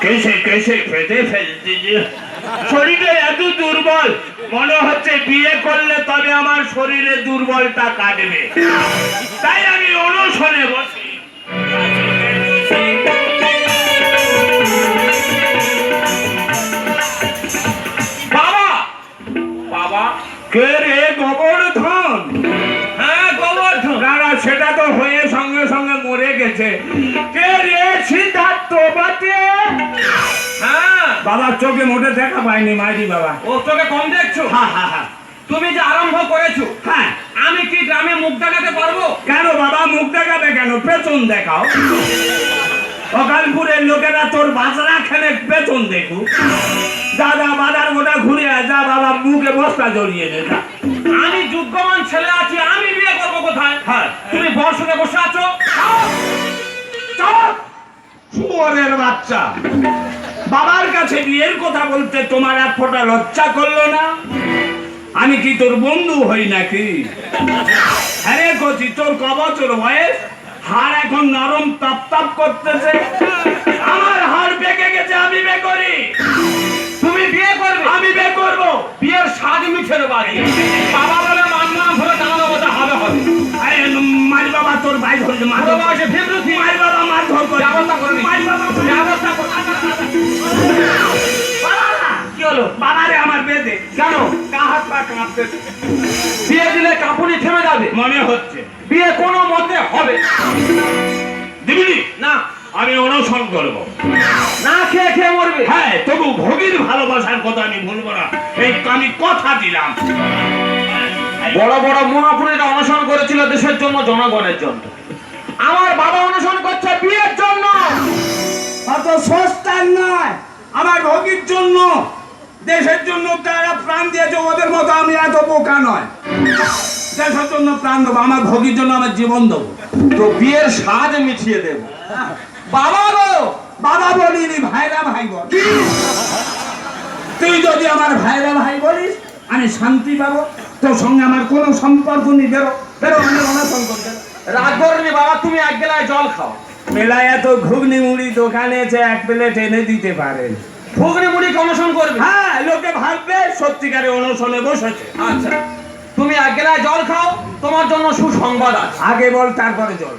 কেসে কেসে খেতে ফেলছি যে শরীরে এত দুর্বল মনে হচ্ছে বিয়ে করলে তবে আমার শরীরে দুর্বলটা কাটবে, তাই আমি অনশনে বসি। বাবা বাবা কে রে? গোবর্ধন? হ্যাঁ গোবর্ধন। না সেটা তো হয়ে সঙ্গে সঙ্গে মরে গেছে। কে রে? সিদ্ধার্থ বটে। হ্যাঁ বাবা চোখে মোটে দেখা পাইনি মাইরি বাবা। ও চোখে কম দেখছো? হ্যাঁ হ্যাঁ হ্যাঁ। তুমি যে আরম্ভ করেছো, হ্যাঁ আমি কি গ্রামে মুখ দেখাতে পারবো? কেন বাবা মুখ দেখাবে কেন? পেছন দেখাও। সকালপুরের লোকেরা তোর বাজারা খেলে পেছন দেখু। দাদা বাজার গোটা ঘুরে যা বাবা, মুখে বস্তা জড়িয়ে নে। আমি যোগ্যমান ছেলে আছি, আমি বিয়ে করবো কোথায়? হ্যাঁ তুমি বর্ষকে বসে আছো। শুয়োরের বাচ্চা, বাবার কাছে বিয়ের কথা বলতে তোমার এক ফোঁটা লজ্জা করলো না? আমি কি তোর বন্ধু হই নাকি? হ্যাঁ কচি তোর ক বছর বয়স? হাড় এখন নরম তাপ তাপ করতেছে। আমার হাড় পেকে গেছে, আমি বিয়ে করি। তুমি বিয়ে করবে? আমি বিয়ে করবো। বিয়ের স্বাদ মিঠে বাড়ি। বাবা বলে মান্না ভরে টাকা কথা হবে হবে। মারি বাবা তোর ভাই ধরছে, মার বাবা এসে ফেব্রুয়ারি মারি বাবা মার ধর করে ব্যবস্থা করবি। মারি বাবা ব্যবস্থা কর। কি হলো? বাবারে আমার বেঁধে কেন? কা হাত পা কাঁপতেছে। বিয়ে দিলে কাঁপুনি থেমে যাবে মনে হচ্ছে। বিয়ে কোনো মতে হবে দিবি না? আমি অনশন করবো। না খেয়ে খেয়ে মরবে? হ্যাঁ তবু ভোগীর ভালোবাসার কথা আমি ভুলবো না, এই আমি কথা দিলাম। বড় বড় মহাপুরুষরা অনশন করেছিল দেশের জন্য, জনগণের জন্য। আমার বাবা অনশন করছে বিয়ের জন্য। অত সস্তার নয়, আমার ভোগীর জন্য, দেশের জন্য তারা প্রাণ দিয়েছে, ওদের মতো আমি এত বোকা নয়। দেশের জন্য প্রাণ দেবো, আমার ভোগীর জন্য আমার জীবন দেবো। তো বিয়ের স্বাদ মিঠিয়ে দেব। বাবা গো, বাবা বলিনি, ভাইরা ভাই বল। তুই যদি আমার ভাইরা ভাই বলিস আমি শান্তি পাবো। তোর সঙ্গে আমার কোনো সম্পর্ক নেই, বেরো বেরো। আমি অনশন করতে রাগ করিনি বাবা, তুমি এক গেলায় জল খাও। মেলায় এত ঘুগনি মুড়ি দোকানে এসে এক প্লেট এনে দিতে পারেন। ঘুগনি মুড়ি অনশন করবে? হ্যাঁ লোকে ভাববে সত্যিকারে অনশনে বসেছে। আচ্ছা তুমি এক গেলায় জল খাও, তোমার জন্য সুসংবাদ আছে। আগে বল তারপরে জল।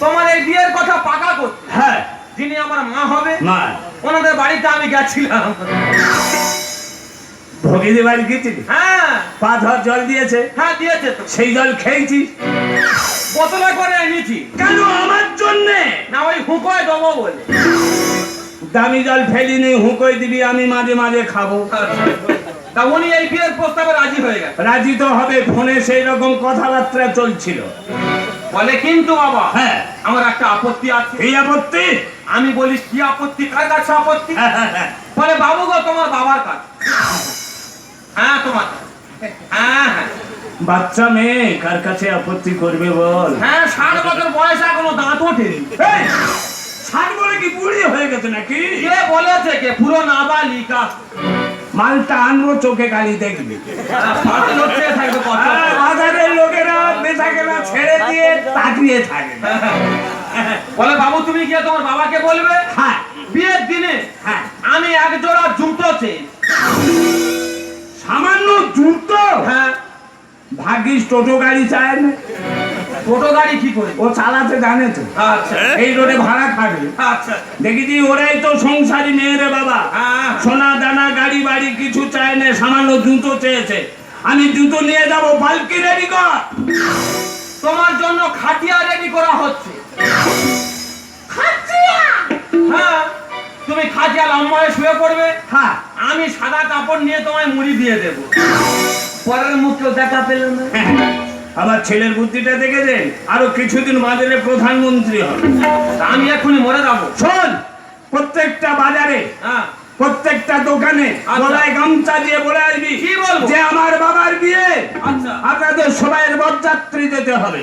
তোমার এই বিয়ের কথা পাকা করতে, হ্যাঁ যিনি আমার মা হবে, মা ওনাদের বাড়িতে আমি গেছিলাম। ভোগীদের বাড়ি গেছিলি? হ্যাঁ। পা ধর জল দিয়েছে? হ্যাঁ দিয়েছে। তো সেই জল খেয়েছিস? বোতলে করে এনেছি। কেন? আমার জন্যে না, ওই হুঁকোয় দেবো বলে। দামি জল ফেলিনি, হুঁকোয় দিবি, আমি মাঝে মাঝে খাবো। তা উনি এই বিয়ের প্রস্তাবে রাজি হয়ে গেছে? রাজি তো হবে, ফোনে সেই রকম কথাবার্তা চলছিল। বলে কিন্তু বাবা, হ্যাঁ আমার একটা আপত্তি আছে। এই আপত্তি? আমি বলি কি আপত্তি? কার কাছে আপত্তি? বলে বাবু গো তোমার বাবার কাছে। হ্যাঁ তোমার। হ্যাঁ হ্যাঁ। বাচ্চা মেয়ে কার কাছে আপত্তি করবে বল? হ্যাঁ 60 বছর বয়স, এখনো দাঁত ওঠেনি। 60 বলে কি বুড়ি হয়ে গেছে নাকি? কে বলেছে? কে পুরো নাবালিকা। মালটা আনবো, চোখে গালি দেখবি। বাজারের লোকেরা বেচা কেনা ছেড়ে দিয়ে তাকিয়ে থাকে। বলে বাবু তুমি গিয়ে তোমার বাবাকে বলবে, হ্যাঁ বিয়ের দিনে হ্যাঁ আমি এক জোড়া জুতো চাই। সামান্য জুতো? হ্যাঁ। ভাগ্যিস টোটো গাড়ি চায় না। টোটো গাড়ি কি করে? ও চালাতে জানে তো। আচ্ছা এই রোডে ভাড়া খাবে। আচ্ছা দেখেছি ওরাই তো সংসারী মেয়েরে বাবা। সোনা দানা গাড়ি বাড়ি কিছু চায় না, সামান্য জুতো চেয়েছে। আমি জুতো নিয়ে যাব, পালকি রেডি কর। তোমার জন্য খাটিয়া রেডি করা হচ্ছে। খাটিয়া? হ্যাঁ তুমি খাটিয়া লম্বায় শুয়ে পড়বে। হ্যাঁ আমি সাদা কাপড় নিয়ে তোমায় মুড়ি দিয়ে দেব। পরের মুখেও দেখা পেল না। আমার ছেলের বুদ্ধিটা দেখেছেন? আরো কিছুদিন বাজারে প্রধানমন্ত্রী হবে। আমি এখনই মরে যাবো। শোন, প্রত্যেকটা বাজারে প্রত্যেকটা দোকানে গলায় গামছা দিয়ে বলে আসবি, কি বলবো? যে আমার বাবার বিয়ে, আচ্ছা আপনাদের সবাইয়ের বরযাত্রী যেতে হবে।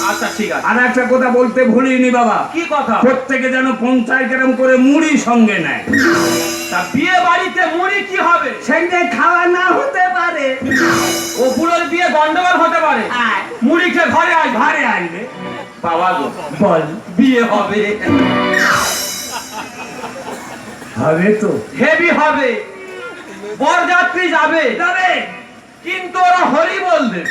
আচ্ছা ঠিক আছে। আর একটা কথা বলতে ভুলিনি বাবা। কি কথা? প্রত্যেকে যেন 50 গ্রাম করে মুড়ি সঙ্গে নেয়। তা বিয়ে বাড়িতে মুড়ি কি হবে? সঙ্গে খাওয়া না হতে পারে। ও পুরোর বিয়ে গন্ডগোল হতে পারে। মুড়ি খেয়ে ঘরে আসবে। ঘরে আসবে। বাবা গো বল বিয়ে হবে। হবে তো, হেভি হবে। বরযাত্রী যাবে যাবে, কিন্তু ওরা হরি বলবে।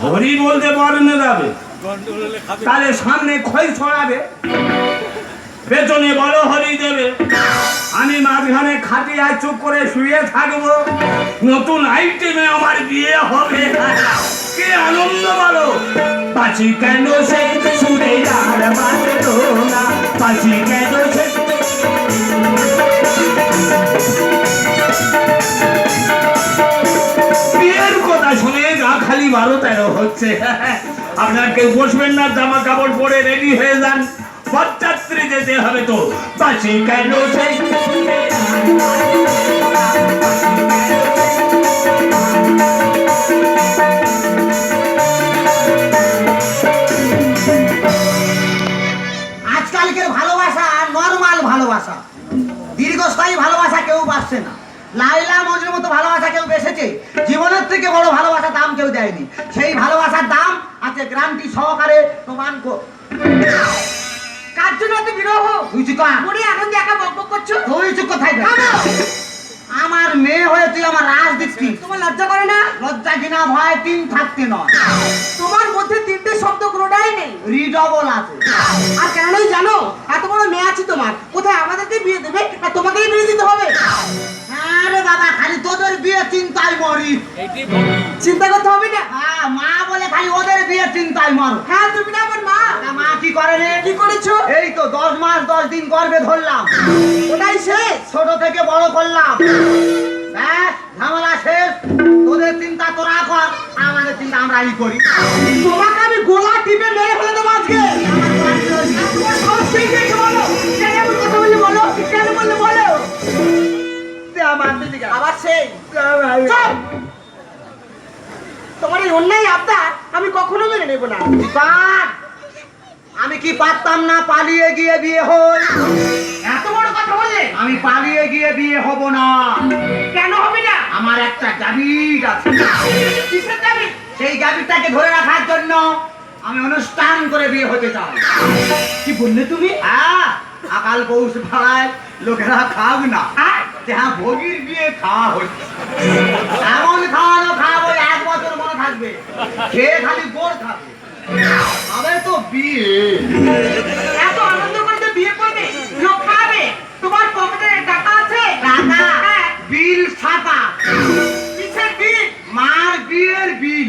হরি বলতে বরণে যাবে, তাহলে সামনে খই ছড়াবে, পেছনে বড় হরি দেবে, আমি মাঝখানে খাটিয়ায় চুপ করে শুয়ে থাকবো, নতুন আইটেমে আমার বিয়ে হবে। কি আনন্দ বলো। পাছি কেন সে সুরে আর বাজলো না, পাছি কেন সে বিয়ের কথা শুনে গা খালি 12-13 হচ্ছে। আপনার কেউ বসবেন না, জামা কাপড় পরে রেডি হয়ে যান, বরযাত্রী যেতে হবে তো। পাছি কেন সে আজকালকের ভালোবাসা নরমাল ভালোবাসা, দীর্ঘস্থায়ী ভালোবাসা কেউ বাসছে না। লাইলা মজনুর মতো ভালোবাসা কেউ বেসেছে, জীবনের থেকে বড় ভালোবাসার দাম কেউ দেয়নি। সেই ভালোবাসার দাম আছে গ্রান্টি সহকারে প্রমাণ কার জন্য এত বিরহ? তুই চুপ কর। মনে আনন্দে একা বকবক করছো। তুই চুপ কোথায়? আমার মেয়ে হয়ে তুই আমার রাজ দিচ্ছিস। তোমার লজ্জা করে না? লজ্জা কিনা ভয় তিন থাকতে নয়। তোমার মধ্যে তিনটে শব্দ কোনোটাই নেই, রিডবল আছে। আর কেনই জানো, এত বড় মেয়ে আছে তোমার, কোথায় আমাদেরকে বিয়ে দেবে আর তোমাকেই বিয়ে দিতে হবে? আরে বাবা, খালি তোদের বিয়ে চিন্তায় মরি। চিন্তা করতে হবে না। হ্যাঁ, মা বলে খালি ওদের বিয়ে চিন্তায় মরো। হ্যাঁ, তুমি না আমার মা। মা কি করে রে? কি করেছো? এই তো 10 মাস 10 দিন গর্ভে ধরলাম, ওটাই শেষ। ছোট থেকে বড় করলাম, ব্যাস ঝামেলা শেষ। তোদের চিন্তা তোরা কর, আমাদের চিন্তা আমরাই করি। তোমাকে আমি গোলা টিপে মেরে ফেলে দেবো আজকে। তোমার সব ঠিক আছে, বলো কেন এমন কথা বললে, বলো কেন বললে, বলো। আবার সেই তোমার এই অন্যায় আবদার আমি কখনো মেনে নেব না। আমি কি পারতাম না পালিয়ে গিয়ে বিয়ে হই? এত বড় কথা বললে। আমি পালিয়ে গিয়ে বিয়ে হব না। কেন হবে না? আমার একটা গাভীর আছে। কিসের গাভী? সেই গাভীটাকে ধরে রাখার জন্য আমি অনুষ্ঠান করে বিয়ে হতে চাই। কি বললে তুমি? হ্যাঁ, আকাল পৌষ ভাড়ায় লোকেরা খাব না, যাহা ভোগীর বিয়ে খাওয়া হচ্ছে। এমন খাওয়ানো খাবো 1 বছর মনে থাকবে, খেয়ে খালি গোড় খাবে। আরে তো বিয়ে, এত আনন্দ করতে বিয়ে করবে, লোক খাবে, তোমার পকেটে টাকা আছে? টাকা? বিল ছাপা। কিসের বিল? মার বিয়ের বিল।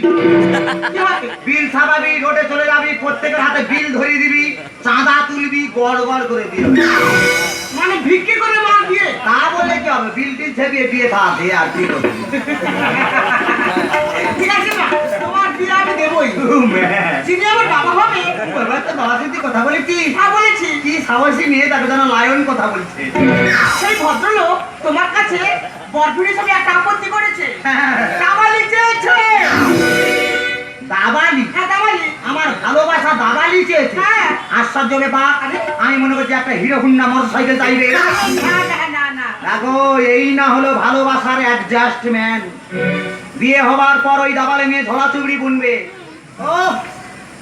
বিল ছাপাবি, রোডে চলে যাবি, প্রত্যেকের হাতে বিল ধরিয়ে দিবি, চাঁদা তুলবি, গড় গড় করে বিয়ে। মানে ভিক্ষি করে মার বিয়ে? তা বলে কি হবে, বিল টিল ছেপিয়ে বিয়ে থাকবে আর কি করবি। ঠিক আছে না, তোমার বিয়ে আমি দেবই। চিনি আমার বাবা হবে। বাবা তো বাবা সত্যি কথা বলেছি। হ্যাঁ বলেছি। কি সাহসী মেয়ে, তাকে যেন লায়ন কথা বলছে। সেই ভদ্রলোক তোমার কাছে বরফির হিসেবে একটা আপত্তি করেছে, দাবালি চেয়েছে। দাবালি? হ্যাঁ দাবালি। আমার ভালোবাসা দাবালি চেয়েছে? হ্যাঁ। আশ্চর্য ব্যাপার, আমি মনে করছি একটা হিরো হুন্ডা মোটরসাইকেল চাইবে। দেখো, এই না হলো ভালোবাসার অ্যাডজাস্টমেন্ট। বিয়ে হবার পর ওই দাবালে নিয়ে ঝোলা চুবড়ি বুনবে। ও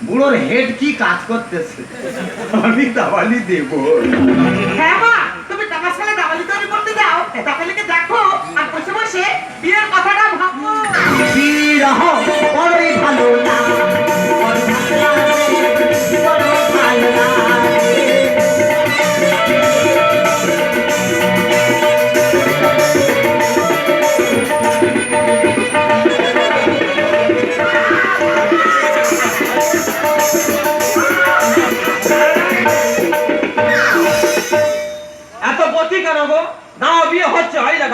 বুড়োর হেড কি কাজ করতেছে, আমি দাবালি দেব। হ্যাঁ মা, তুমি টাকার সালে দাবালি তৈরি করতে দাও, তাহলে কি দেখো আর বসে বসে বিয়ের কথাটা ভাবো। বিরহ বড়ই ভালো না, বিয়ে হচ্ছে হয় না।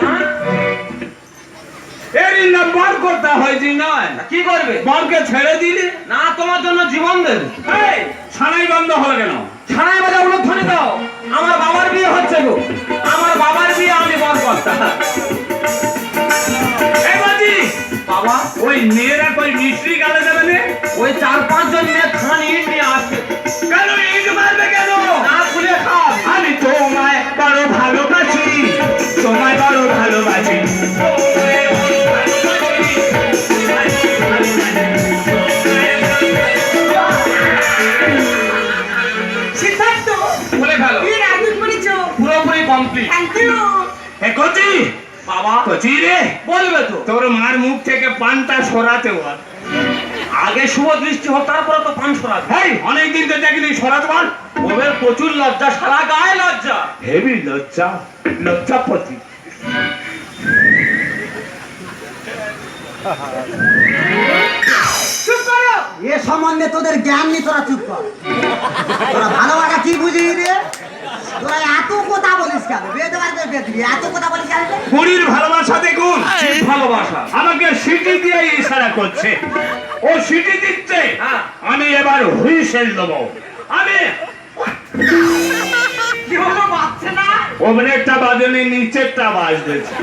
এরই না বার করতে হয় যে নয়। কি করবে? বরকে ছেড়ে দিলে না, তোমার জন্য জীবন দেবে। এই ছানাই বন্ধ হলো কেন? ছানাই বাজা উলুধ্বনি দাও। আমার বাবার বিয়ে হচ্ছে গো, আমার বাবার বিয়ে আমি বর করতাম। এই বাজি বাবা, ওই মেয়েরা কই মিস্ত্রি গালে দেবে না? ওই 4-5 জন মেয়ে খান ইট নিয়ে আসছে। কেন ইট মারবে কেন? না খুলে খাও। আমি তোমায় বড় ভালোবাসি, তোমায় বড় ভালোবাসি। সিদ্ধার্থ বলে ফেলো। কি রাজুক করেছো? পুরোপুরি কমপ্লিট। Thank you. এ কচি বাবা কচি রে, বলবে তো। তোর মার মুখ থেকে পানটা সরাতে বল। আগে শুভ দৃষ্টি হোক, তারপরে তো পান সরাবে। হেই, অনেকদিন তো দেখিনি, সরাতে বল। ওদের প্রচুর লজ্জা, সারা গায়ে লজ্জা। হেবি লজ্জা, লজ্জাপতি। চুপ করো। এ সম্বন্ধে তোদের জ্ঞান নেই, তোরা চুপ কর। তোরা ভালোবাসা কি বুঝিস রে? তোরা এত কথা বলিস কেন? বেঁধে বার করে বেঁধবি, এত কথা বলিস কেন রে? বুড়ির ভালোবাসা দেখুন, কি ভালোবাসা। আমাকে সিটি দিয়ে ইশারা করছে। ও সিটি দিচ্ছে, হ্যাঁ। আমি এবার হুইসেল দেবো। আমি কি হলো, বাচ্চা না? ওপরেরটা বাজনে, নিচেরটা বাজতেছে।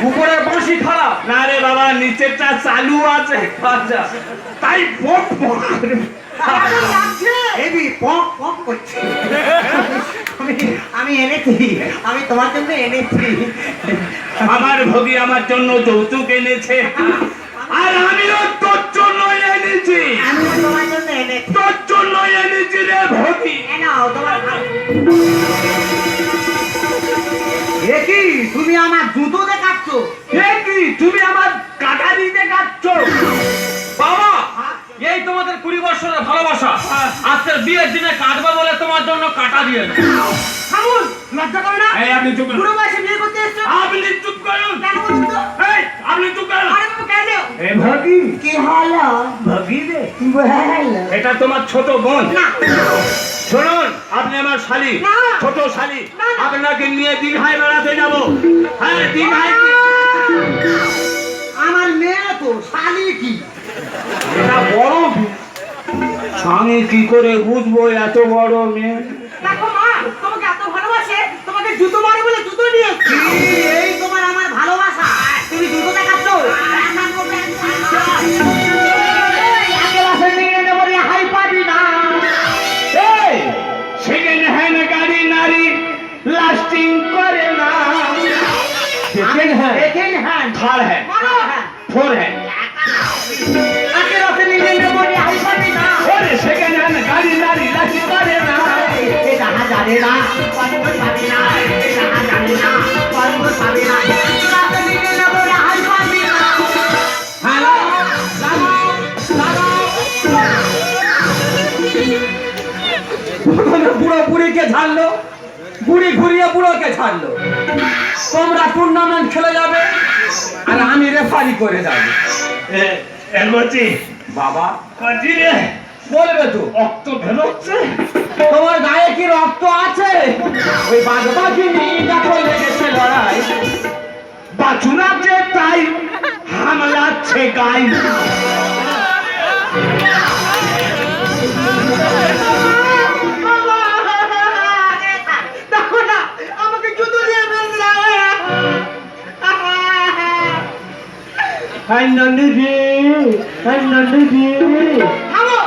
উপরের বাঁশি খারাপ। না রে বাবা, নিচেরটা চালু আছে, আচ্ছা, তাই পক পক করে। এখন লাগছে। এবি পক পক করছে। আমি এনেছি, আমি তোমার জন্য এনেছি। আমার ভগি আমার জন্য যৌতুক এনেছে, আর আমিও তোর জন্য এনেছি। আমিও তোমার জন্য এনেছি। তোর জন্য এনেছি রে ভগি। এ নাও তোমার এ কি, তুমি আমার জুতো দেখাচ্ছ? এ কি, তুমি আমার কাটা দিতে যাচ্ছ? বাবা এই তোমাদের 20 বছরের ভালোবাসা। আজকের বিয়ের দিনে কাটবে বলে তোমার জন্য কাটা দিয়ে। থামুন, লজ্জা করো না? এই আপনি চুপ বুড়ো করুন, বয়সে বিয়ে করতে এসছো? আপনি চুপ করুন, কেন বলুন তো? এই আপনি চুপ করুন। আরে বাবা, কেন? এ ভগি, কি হলো? ভগি রে, বলো। এটা তোমার ছোট বোন। না। শুনুন, আপনি আমার শালি, না। ছোট শালি। না, না। আপনাকে নিয়ে দীঘায় বেড়াতে যাব। হ্যাঁ, দীঘায়। আমার মেয়ে তো, শালি কি? এটা বড় মেয়ে। স্বামী কি করে বুঝবো এত বড় মেয়ে? দেখো মা, তোমাকে এত ভালোবাসে, তোমাকে জুতো মারে বলে জুতো নিয়ে এসছি। কি, এই তোমার আমার ভালোবাসা? তুমি জুতো দেখাচ্ছ? একেবারে নিয়ে নেবো রে, হাই পাবি না। এই, সেকেন্ড হ্যান্ড গাড়ি নারী লাস্টিং করে না। Second hand, second hand. Third hand, মারো। Four hand. একেবারে নিয়ে নেবো রে, হাই পাবি না। ওরে সেকেন্ড হ্যান্ড গাড়ি নারী লাস্টিং করে না। এটা জানে না, কষ্ট পাবি না। এটা জানে না, কষ্ট পাবি না। একেবারে নিয়ে নেবো রে, হাই পাবি না। হ্যালো, লাগাও, লাগাও। বুড়ো বুড়িকে ছাড়লো, বুড়ি ঘুরিয়ে বুড়োকে ছাড়লো। তোমরা টুর্নামেন্ট খেলে যাবে আর আমি রেফারি করে যাবো। এগোচ্ছি বাবা কচি রে, বলবে তো, রক্ত বেরোচ্ছে। তোমার গায়ে কি রক্ত আছে? ওই বাঘবাঘি নিয়ে দেখো লেগেছে লড়াই। বাছুরাছে তাই হামলাচ্ছে গাই। দেখো না, আমাকে জুতো দিয়ে ফেলছে। থামো,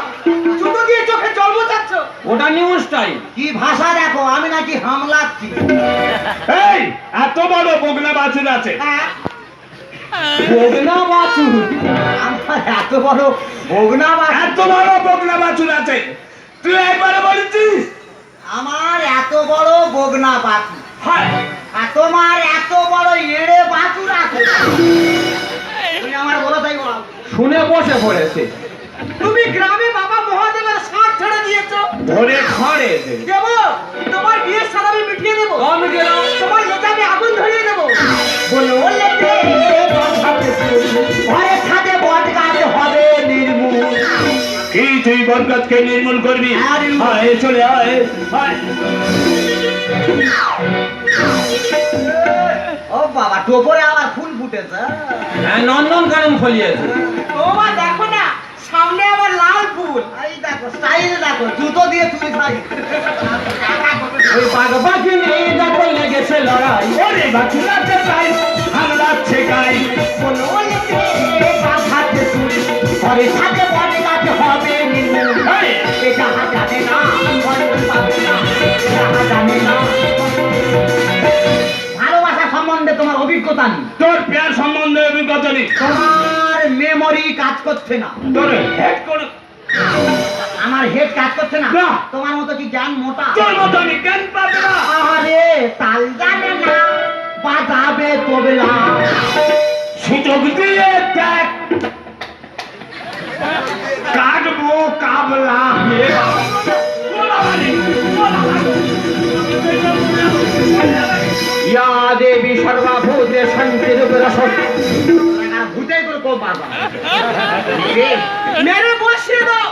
জুতো দিয়ে চোখে জল বোঝাচ্ছ। ওটা নিউজ টাইম। কি ভাষা দেখো, আমি নাকি হামলাচ্ছি? এই, এত বড় বগনা বাছুর আছে। হ্যাঁ, বগনা বাছুর। আমার এত বড় বগনা বা এত বড় বগনা বাছুর আছে, তুই একবারে বলেছিস? আমার এত বড় বগনা বাছুর, হায়, আর তোমার এত বড় এড়ে বাছুর আছে। তুমি আমার বলো তাই বলো। শুনে বসে পড়েছে। তুমি গ্রামে বাবা মহাদেবের সাথ ছেড়ে দিয়েছো। ধরে খড়ে দে। দেবো, তোমার বিয়ের সাথ আমি মিটিয়ে দেবো। আমি গেলাম। তোমার লেজে আমি আগুন ধরিয়ে দেবো। বলে বললে ঘরে ছাদে বট গাছ হবে নির্মূল। কি তুই বরকতকে নির্মূল করবি? আরে, আয় চলে আয়, আয়। ও বাবা, টোপরে আবার ফুল ফুটেছে। হ্যাঁ, নন্দন কানন ফলিয়েছে। তোমার দেখো না, সামনে আমার লাল ফুল। এই দেখো স্টাইল দেখো, জুতো দিয়ে তুই খাই। ওই বাঘবাঘি নিয়ে দেখো লেগেছে লড়াই। ওরে বাছুরাছে তাই হামলাচ্ছে গাই। বলে বললে হাতে তুই ঘরে ছাদে বট গাছ হবে নির্মূল। এই, এটা জানে না, কষ্ট পাবে না। এটা জানে না। ভালোবাসা সম্বন্ধে তোমার অভিজ্ঞতা নেই, তোর প্যার সম্বন্ধে অভিজ্ঞতা নেই। তোমার মেমোরি কাজ করছে না। তোর হেড করে আমার তোমার হেড কাজ করছে না না। তোমার মতো কি জ্ঞান মোটা তোর মতো আমি জ্ঞান পাবে না। আরে তাল জানে না বাজাবে তবলা সুযোগ দিয়ে দেখ কাটবো কাবলা। ইয়া দেবী সর্বভূতে শান্তিরূপের ভূতেই করে কম পারবা মেরে বসিয়ে দাও।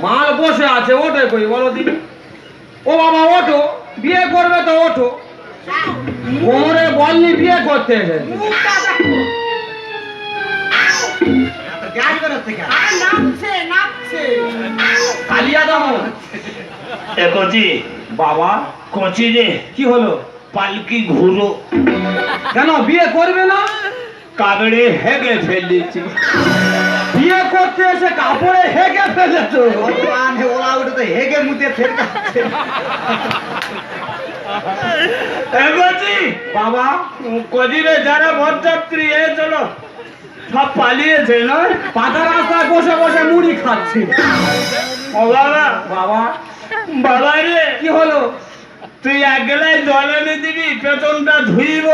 মাল বসে আছে, ওটাই কই বলো দিদি। ও বাবা ওঠো, বিয়ে করবে তো ওঠো। ওরে বলনি বিয়ে করতে এসেছে। জ্ঞান বেরোচ্ছে কেন কালিয়া দাও এ কচি বাবা। কচি রে, কি হলো? পালকি ঘুরো। কেন বিয়ে করবে না? কাবড়ে হেগে ফেলেছি। বিয়ে করতে এসে কাপড়ে হেগে ফেলেছো। ভগবান হে ওলা উঠে তো হেগে মুতে ফেরকাচ্ছে এ কচি বাবা কচি রে, যারা বরযাত্রী এ চলো সব পালিয়েছে না? পাকা রাস্তায় বসে বসে মুড়ি খাচ্ছি। ও বাবা, বাবা বাবা রে, কি হলো? তুই এক গেলায় জল এনে দিবি, পেছনটা ধুইব।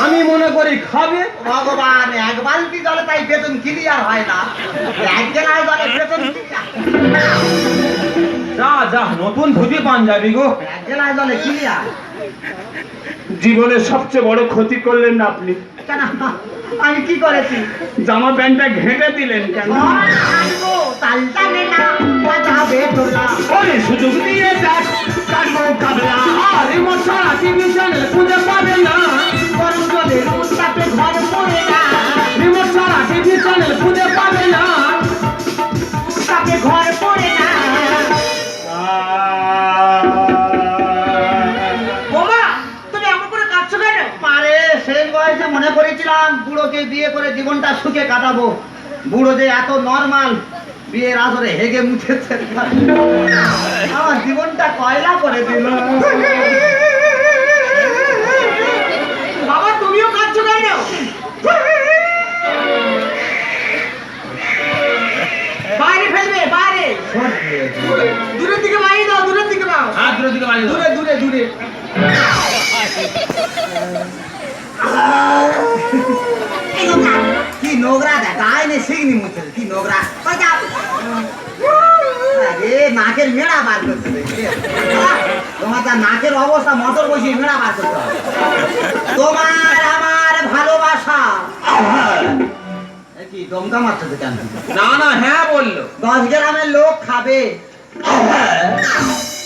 আমি মনে করি খাবে। ভগবান এক বালতি জলে তাই বেতন ক্লিয়ার হয় না এক গেলায় জলে বেতন যা যা, নতুন ধুতি পাঞ্জাবি গো। এক গেলায় জলে ক্লিয়ার জীবনের সবচেয়ে বড় ক্ষতি করলেন না আপনি। কেন আমি কি করেছি জামা প্যান্টটা ঘেঁটে দিলেন কেন? তাল জানে না বাজাবে তোলা ওরে সুযোগ দিয়ে দেখ কাটবো কাবলা। আর রিমোট ছাড়া টিভি চ্যানেল খুঁজে পাবে না। গরম জলে চাপে ঘর পড়ে না রিমোট ছাড়া টিভি চ্যানেল খুঁজে পাবে না। চাপে ঘর পড়ে না বোমা তুমি এমন করে কাঁদছো কেন? আরে সেই বয়সে মনে করেছিলাম বুড়োকে বিয়ে করে জীবনটা সুখে কাটাবো। বুড়ো যে এত নরমাল, বিয়ের আদরে হেগে মুছেছে, আমার জীবনটা কয়লা করে দিল। বাবা তুমিও কাঁদছো কেন? বাইরে ফেলবে, বাইরে দূরের দিকে বাইরে দাও, দূরের দিকে দাও, হাত দূরে দিকে মারি দাও। দূরে দূরে দূরে কি নোংরা দেখ আইনে শিখনি মুখে কি নোংরা আরে নাকের মেড়া বার করতে হবে। তোমার যা নাকের অবস্থা মোটর বসিয়ে মেড়া বার করতে হবে। তোমার আমার ভালোবাসা এ কি দমকা মারছে তো কেন? না না, হ্যাঁ বললো। 10 গ্রামের লোক খাবে,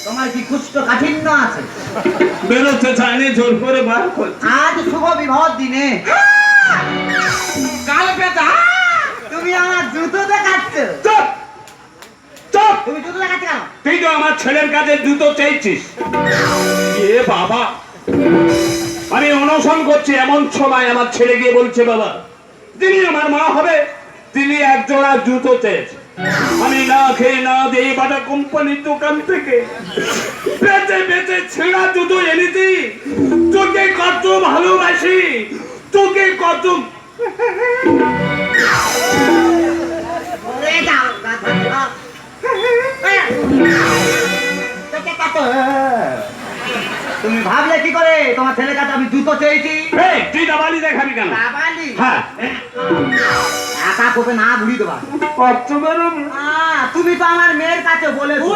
তোমার কি কুষ্ঠ কাঠিন্য আছে? বেরোতে চাইনি, জোর করে বার করছে। আজ শুভ বিবাহ দিনে কাল পেটা। তুমি আমার জুতো দেখাচ্ছ। চুপ চুপ, তুমি জুতো দেখাচ্ছ কেন? তুই তো আমার ছেলের কাছে জুতো চাইছিস। এ বাবা, আমি অনশন করছি, এমন সময় আমার ছেলে গিয়ে বলছে বাবা তিনি আমার মা হবে, তিনি এক জোড়া জুতো চেয়েছে। আমি না খেয়ে না দিয়ে বাটা কোম্পানির দোকান থেকে বেচে বেচে ছেঁড়া জুতো এনেছি। তোকে কত ভালোবাসি, তোকে কত। ওরে যাও, যাও। তুমি ভাবলে কি করে তোমার ছেলের কাছে আমি জুতো চেয়েছি? এই, তুই দাবালি দেখাবি কেন? বাবালি হ্যাঁ, একা কোপে না ঘুরি দেবা। কত বেরোবে? তুমি তো আমার মেয়ের কাছে বলেছো।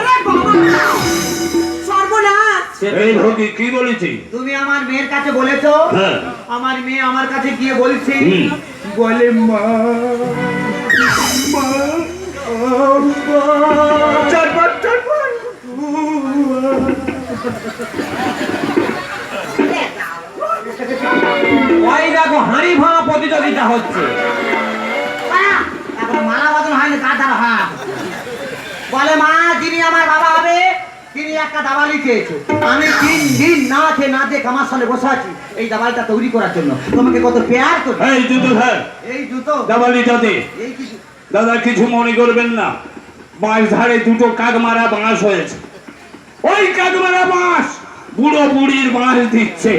সর্বনাশ! এই ভোগী কি বলেছি? তুমি আমার মেয়ের কাছে বলেছো, হ্যাঁ। আমার মেয়ে আমার কাছে গিয়ে বলছি, হুম। বলে মা মা চটপট চটপট। ওই দেখো হাঁড়ি ভাঙা প্রতিযোগিতা হচ্ছে। এখন মালা বদল হয়নি, কাঁধার হাত বলে মা যিনি আমার বাবা হবে তিনি একটা দাবালি চেয়েছে। আমি 3 দিন না খেয়ে না দিয়ে আমার সামনে বসে আছি এই দাবালিটা তৈরি করার জন্য। তোমাকে কত পেয়ার করি। এই জুতো ধর, এই জুতো দাবালিটা দে। এই কিছু দাদা কিছু মনে করবেন না, বাঁশ ধারে দুটো কাকমারা বাঁশ হয়েছে। ওই কাকমারা বাঁশ বুড়ো বুড়ির বাঁশ দিচ্ছে।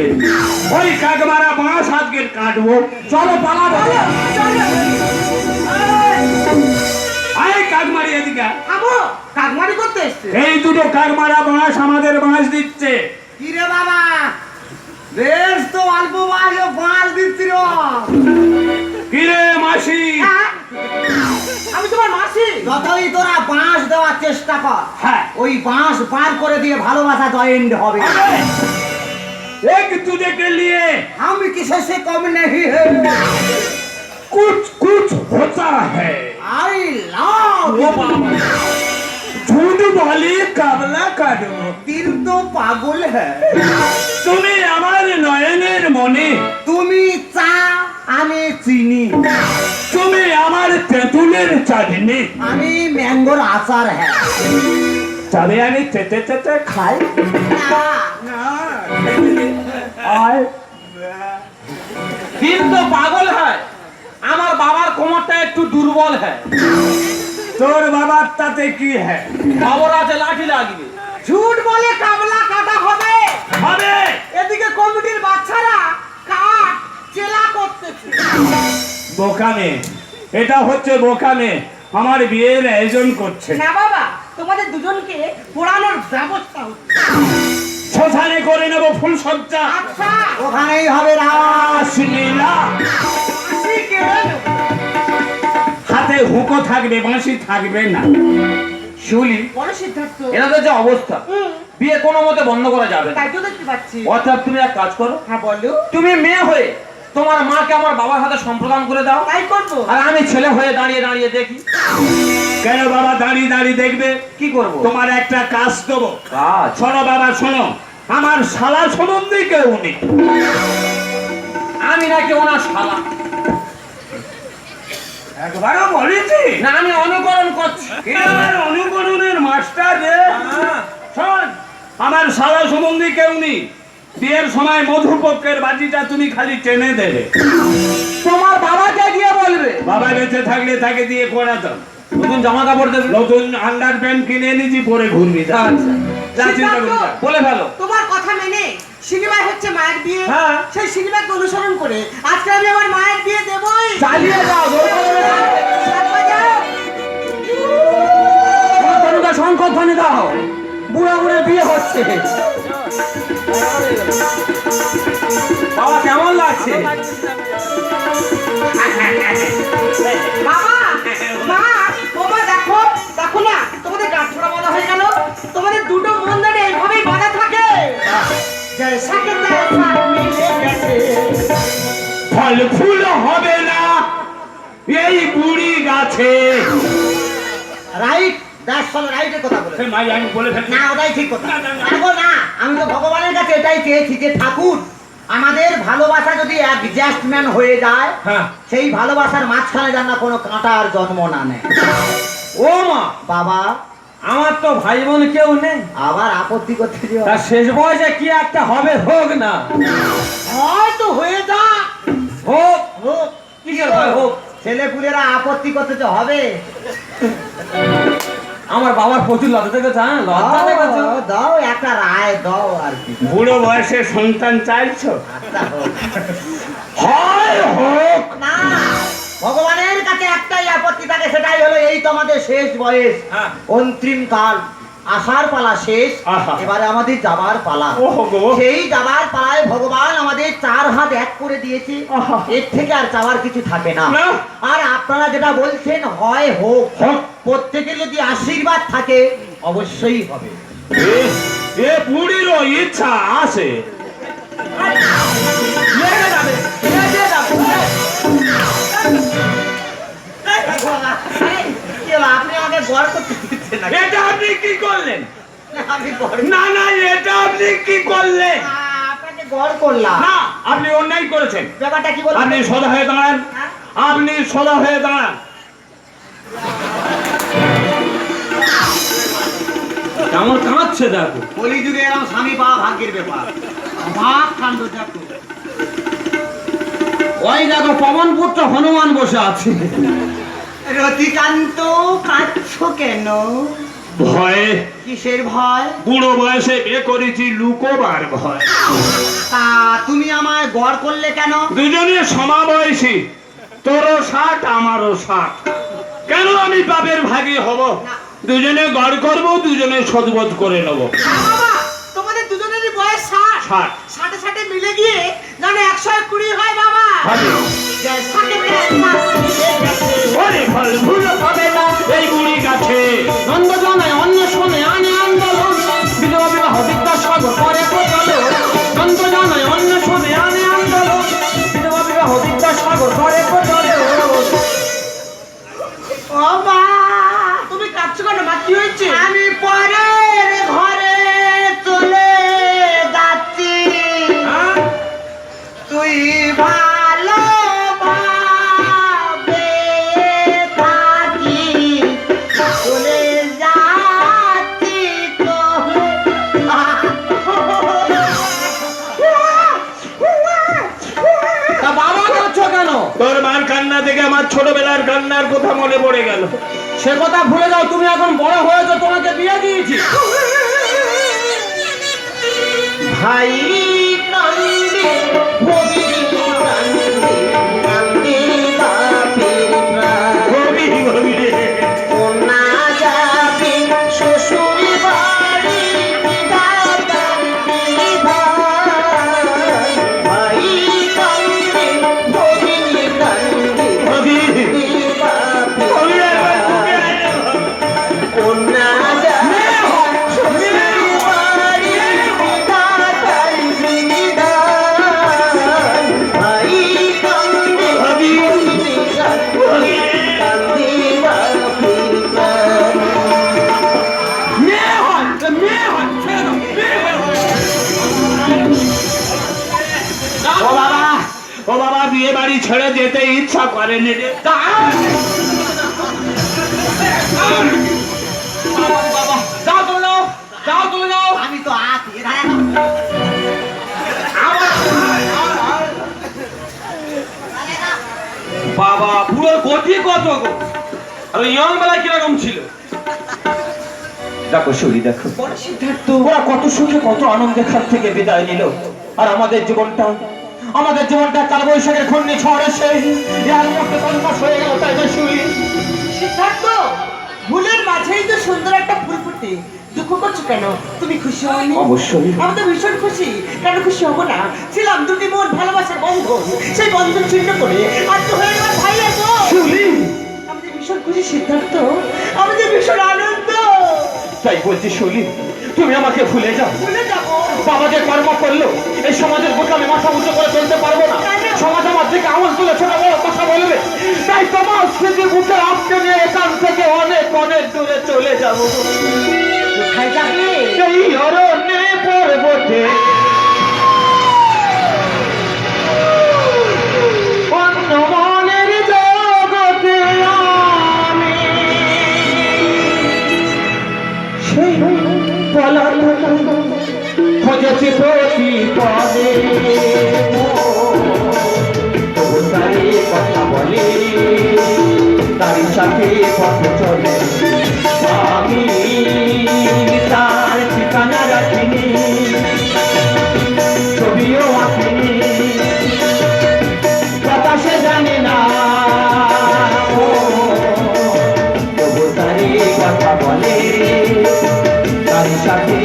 ওই কাকমারা বাঁশ আজকে কাটবো। চলো পালাবো। এই কাকমারি এদিকে আয়। থামো কারমারি করতে এসছে? এই দুটো কারমারা বাঁশ আমাদের বাঁশ দিচ্ছে। কি রে বাবা, বেশ তো অল্প বয়সে বাঁশ দিচ্ছি রে। কিরে মাসি? হ্যাঁ? আমি তোমার মাসি। যতই তোরা বাঁশ দেওয়ার চেষ্টা কর, হ্যাঁ, ওই বাঁশ বার করে দিয়ে ভালোবাসা জয়েন্ট হবে। एक तुझे के लिए আমি কিসে সে কম नहीं है। कुछ कुछ होता है। आई लव ओ बाबा, झूठ बोली काबला काटो। दिल तो पागल है। তুমি আমার নয়নের মনে, তুমি চা আমি চিনি, তুমি আমার তেঁতুলের চাটনি, আমি ম্যাঙ্গোর আচার হ্যাঁ। তবে আমি তেতে তেতে খাই। আর দিল তো পাগল হয়, আমার বাবার কোমরটা একটু দুর্বল হয়। তোর বাবার তাতে কি হ্যাঁ? খবর আছে লাঠি লাগবে। ঝুট বলে কাবলা কাটা হবে। হবে। এদিকে কমিটির বাচ্চারা কাঠ চেলা করতেছে। বোকামে, এটা হচ্ছে বোকামে। আমার বিয়ের আয়োজন করছে। না বাবা, তোমাদের দুজনকে পোড়ানোর ব্যবস্থা হচ্ছে। শ্মশানে করে নেব ফুল সজ্জা। আচ্ছা, ওখানেই হবে রাসলীলা। হাতে হুঁকো থাকবে, বাঁশি থাকবে না। শিউলি, বলো সিদ্ধার্থ। এনাদের যে অবস্থা, বিয়ে কোনো মতে বন্ধ করা যাবে না। তাই তো দেখতে পাচ্ছি। অর্থাৎ তুমি এক কাজ করো, হ্যাঁ বলো। তুমি মেয়ে হয়ে তোমার মাকে আমার বাবার হাতে সম্প্রদান করে দাও, তাই করবো। আর আমি ছেলে হয়ে দাঁড়িয়ে দাঁড়িয়ে দেখি। কেন বাবা দাঁড়িয়ে দাঁড়িয়ে দেখবে? কি করবো? তোমার একটা কাজ দেবো। কাজ? শোনো বাবা শোনো, আমার শালা সম্বন্ধে কেউ নেই। আমি নাকি ওনার শালা? একবারও বলেছি না, আমি অনুকরণ করছি। আমার অনুকরণের মাস্টার রে। শোন, আমার শালা সম্বন্ধে কেউ নেই। বিয়ের সময় মধুপক্ষের বাজিটা তুমি খালি টেনে দেবে। তোমার বাবাকে গিয়ে বলবে। বাবা বেঁচে থাকলে তাকে দিয়ে করাতাম। নতুন জামা কাপড় দেবে, নতুন আন্ডার প্যান্ট কিনে এনেছি, পরে ঘুরবি। যা, আচ্ছা। যা, চিন্তা করিস না। বলে ফেলো। তোমার কথা মেনে সিনেমায় হচ্ছে মায়ের বিয়ে। হ্যাঁ। সেই সিনেমাকে অনুসরণ করে আজকে আমি আমার মায়ের বিয়ে দেবই। চালিয়ে যাও, শঙ্কর দাও, বুড়া বুড়ে বিয়ে হচ্ছে। বাবা কেমন লাগছে? বাবা, মা, বাবা দেখো, দেখো না, তোমাদের গাঁটছড়া বাঁধা হয়ে গেল। তোমাদের দুটো মন ধরে এইভাবেই বাঁধা থাকে। জয়সাকে জয়সা মিলে গেছে। ফল ফুল হবে না এই বুড়ি গাছে। রাইট, দ্যাটস অল রাইটের কথা বলে। মাই আমি বলে ফেলছি। না, ওটাই ঠিক কথা। না, না, না। দেখো না, আমি তো ভগবানের কাছে এটাই চেয়েছি যে ঠাকুর আমাদের ভালোবাসা যদি অ্যাডজাস্টমেন্ট হয়ে যায়, হ্যাঁ। সেই ভালোবাসার মাঝখানে যেন না কোনো কাঁটার জন্ম না নেয়। ও মা, বাবা, আমার তো ভাই বোন কেউ নেই। আবার আপত্তি করতে যে তার শেষ বয়সে কি একটা হবে, হোক না। হয়তো হয়ে যা, হোক। হোক, কিসের ভয় হোক? ছেলেপুলেরা আপত্তি করতে যে হবে। আমার বাবার প্রচুর লজ্জা দেখেছে। হ্যাঁ, লজ্জা দেখেছে। দাও, দাও একটা রায় দাও আর কি। বুড়ো বয়সে সন্তান চাইছো? আচ্ছা, হোক। হয় হোক। না, ভগবানের কাছে একটাই আপত্তি থাকে, সেটাই হলো এই তো আমাদের শেষ বয়স, হ্যাঁ। অন্তিম কাল, আসার পালা শেষ। আহা। এবারে আমাদের যাবার পালা। ওহো গো। সেই যাবার পালায় ভগবান আমাদের চার হাত এক করে দিয়েছে। আহা। এর থেকে আর চাওয়ার কিছু থাকে না। না। আর আপনারা যেটা বলছেন হয় হোক, হোক। প্রত্যেকের যদি আশীর্বাদ থাকে অবশ্যই হবে। এ বুড়িরও ইচ্ছা আছে। লেগে যাবে, লেগে যাবে। কি হলো, আপনি আমাকে গড় করতে দিচ্ছেন না? এটা আপনি কি করলেন? আমি গড় না না, এটা আপনি কি করলেন? আপনাকে গড় করলাম। না, আপনি অন্যায় করেছেন। ব্যাপারটা কি বলুন? আপনি সোজা হয়ে দাঁড়ান। হ্যাঁ? আপনি সোজা হয়ে দাঁড়ান। কেমন কাঁদছে দেখো। কলিযুগে এরকম স্বামী পাওয়া ভাগ্যের ব্যাপার। ভাগ কাণ্ড দেখো। ওই দেখো পবন পুত্র হনুমান বসে আছে। রতিকান্ত, কাঁদছো কেন? ভয়ে। কিসের ভয়? বুড়ো বয়সে বিয়ে করেছি, লুকোবার ভয়। তা তুমি আমায় গড় করলে কেন? দুজনে সমাবয়সী, তোরও 60 আমারও 60। কেন আমি বাপের ভাগী হব? দুজনে গড় করবো, দুজনে সদবোধ করে নেবো। বাবা তোমাদের দুজনেরই বয়স 60 ষাট। 60 মিলে গিয়ে জানো 120 হয় বাবা। হবে। যে 60 মাস মিলে গেছে। ওরে ফল ফুল হবে না এই বুড়ি গাছে। নন্দ জানায় অন্য শোনে আনে আন্দোলন, বিধবা বিবাহ বিদ্যাসাগর করে প্রচলন। নন্দ জানায় অন্য শোনে আনে আন্দোলন, বিধবা বিবাহ বিদ্যাসাগর করে প্রচলন। ও মা তুমি কাঁদছো কেন মা কি হয়েছে? আমি পরের ঘরে চলে যাচ্ছি, তুই ভালো ভাবে থাকি, চলে যাচ্ছি তা বাবা কাঁদছো কেন? তোর মার কান্না থেকে আমার ছোটবেলার কান্নার কথা মনে পড়ে গেল। সে কথা ভুলে যাও, তুমি এখন বড় হয়েছো, তোমাকে বিয়ে দিয়েছি। ভাই কান্দে ভগিনী কান্দে কান্দে বাপের প্রাণ, গভীর গভীরে কন্যা যাবে শ্বশুর বাড়ি বিধাতার বিধান। ভাই কান্দে ভগিনী কান্দে গভীর বাপের গভীর একবার বুকে প্রাণ, আয় না। কন্যা যাবে শ্বশুর বাড়ি বিধাতার বিধান। ভাই কান্দে ভগিনী কান্দে কান্দে বাপের প্রাণ। মেয়ে হয়, মেয়ে হয়, ছেড়ে দাও, মেয়ে হয়। ও বাবা, ও বাবা, বিয়ে বাড়ি ছেড়ে যেতে ইচ্ছা করেনি রে। বাবা, যাও চলে যাও, যাও চলে যাও। আমি তো আছি এরা বাবা পুরো গতি কত গো, আর ইয়ং বেলায় কিরকম ছিল? দেখো শরী, দেখো সিদ্ধার্থ ওরা কত সুখে কত আনন্দে খাত থেকে বিদায় নিল, আর আমাদের জীবনটা কাল বৈশাখের ঘূর্ণি ঝড় এসে এর মধ্যে তন্মাস হয়ে গেল। তাই না শুনি? সিদ্ধার্থ ফুলের মাঝেই তো সুন্দর একটা ফুল ফুটে, দুঃখ করছো কেন? তুমি খুশি হওনি? অবশ্যই। আমি তো ভীষণ খুশি। কেন খুশি হবো না? ছিলাম দুটি মন ভালোবাসার বন্ধন, সেই বন্ধন ছিন্ন করে আর তো হয়ে গেল ভাই এসো। আমি যে ভীষণ খুশি সিদ্ধার্থ, আমি যে ভীষণ আনন্দ। তাই বলছি শুনি, তুমি আমাকে ভুলে যাও। ভুলে যাবো? বাবা যে কর্ম করলো, এই সমাজের বুকে আমি মাথা উঁচু করে চলতে পারবো না। সমাজ আমার থেকে আঙুল তুলে ছোট বড় কথা বলবে, তাই তোমার স্মৃতি বুকে আপনি নিয়ে এখান থেকে অনেক অনেক দূরে চলে যাবো। কোথায় যাবে? এই অরণ্যে পর্বতে অন্য মনের জগতে আমি সেই পলাতক খোঁজেছি প্রতি পদে, তবু তারই কথা বলে, তারই সাথে পথ চলে। আমি তার ঠিকানা রাখিনি, ছবিও আঁকিনি, বাতাসে জানি না, তবু তারই কথা বলে, তারই সাথে